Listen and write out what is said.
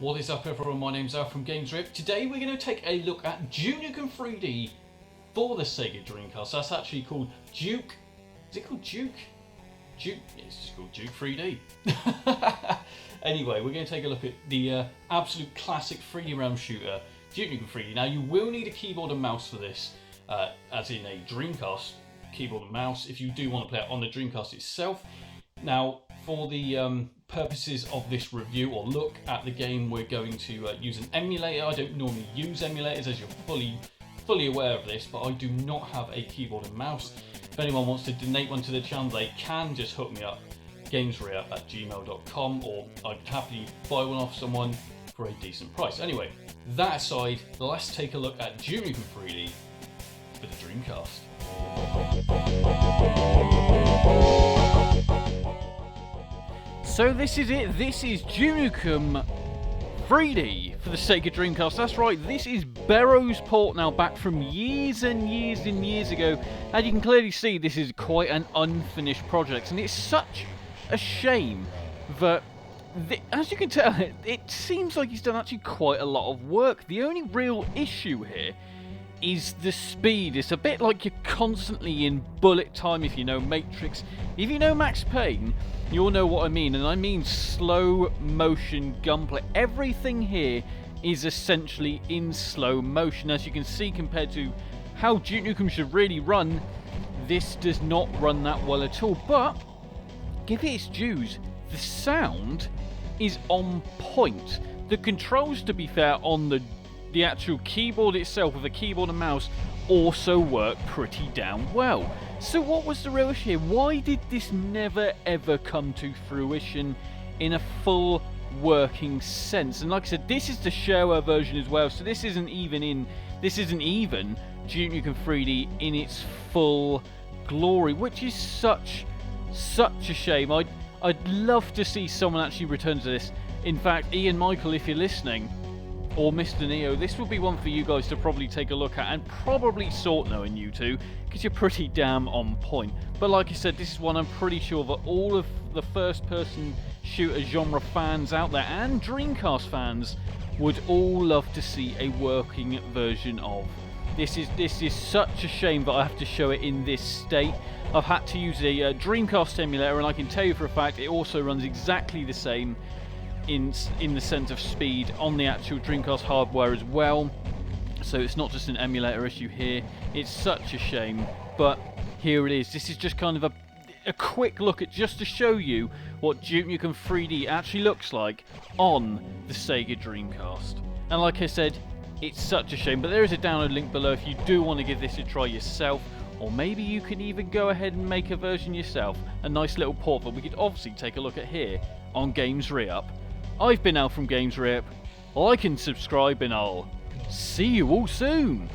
What is up everyone, my name's Al from Games Rip. Today we're going to take a look at Nukem 3D for the Sega Dreamcast. That's actually called Duke. Is it called Duke? Duke? It's just called Duke 3D. Anyway, we're going to take a look at the absolute classic 3D realm shooter, Duke Nukem 3D. Now you will need a keyboard and mouse for this, as in a Dreamcast keyboard and mouse, if you do want to play it on the Dreamcast itself. Now, for the purposes of this review or look at the game, we're going to use an emulator. I don't normally use emulators, as you're fully aware of this, but I do not have a keyboard and mouse. If anyone wants to donate one to the channel, they can just hook me up, gamesreup@gmail.com, or I'd happily buy one off someone for a decent price. Anyway, that aside, let's take a look at Duke Nukem 3D for the Dreamcast. So this is it. This is Duke Nukem 3D for the Sega Dreamcast. That's right, this is Barrow's port now, back from years and years and years ago. As you can clearly see, this is quite an unfinished project, and it's such a shame that, as you can tell, it seems like he's done actually quite a lot of work. The only real issue here is the speed. It's a bit like you're constantly in bullet time. If you know Matrix, if you know Max Payne, you'll know what I mean, and I mean slow motion gunplay. Everything here is essentially in slow motion. As you can see, compared to how Duke Nukem should really run, this does not run that well at all. But give it its dues, the sound is on point. The controls, to be fair, on the actual keyboard itself with a keyboard and mouse also work pretty damn well. So what was the real issue here? Why did this never ever come to fruition in a full working sense? And like I said, this is the shareware version as well, so this isn't even Duke Nukem 3D in its full glory, which is such a shame. I'd love to see someone actually return to this. In fact, Ian Michael, if you're listening, or Mr. Neo, this will be one for you guys to probably take a look at, and probably sort knowing you two, because you're pretty damn on point. But like I said, this is one I'm pretty sure that all of the first-person shooter genre fans out there, and Dreamcast fans, would all love to see a working version of. This is such a shame that I have to show it in this state. I've had to use a Dreamcast emulator, and I can tell you for a fact it also runs exactly the same in the sense of speed on the actual Dreamcast hardware as well. So it's not just an emulator issue here. It's such a shame, but here it is. This is just kind of a quick look at, just to show you what Duke Nukem 3D actually looks like on the Sega Dreamcast. And like I said, it's such a shame, but there is a download link below if you do want to give this a try yourself, or maybe you can even go ahead and make a version yourself. A nice little port that we could obviously take a look at here on Games Re-Up. I've been Al from Games Rip. Like and subscribe, and I'll see you all soon.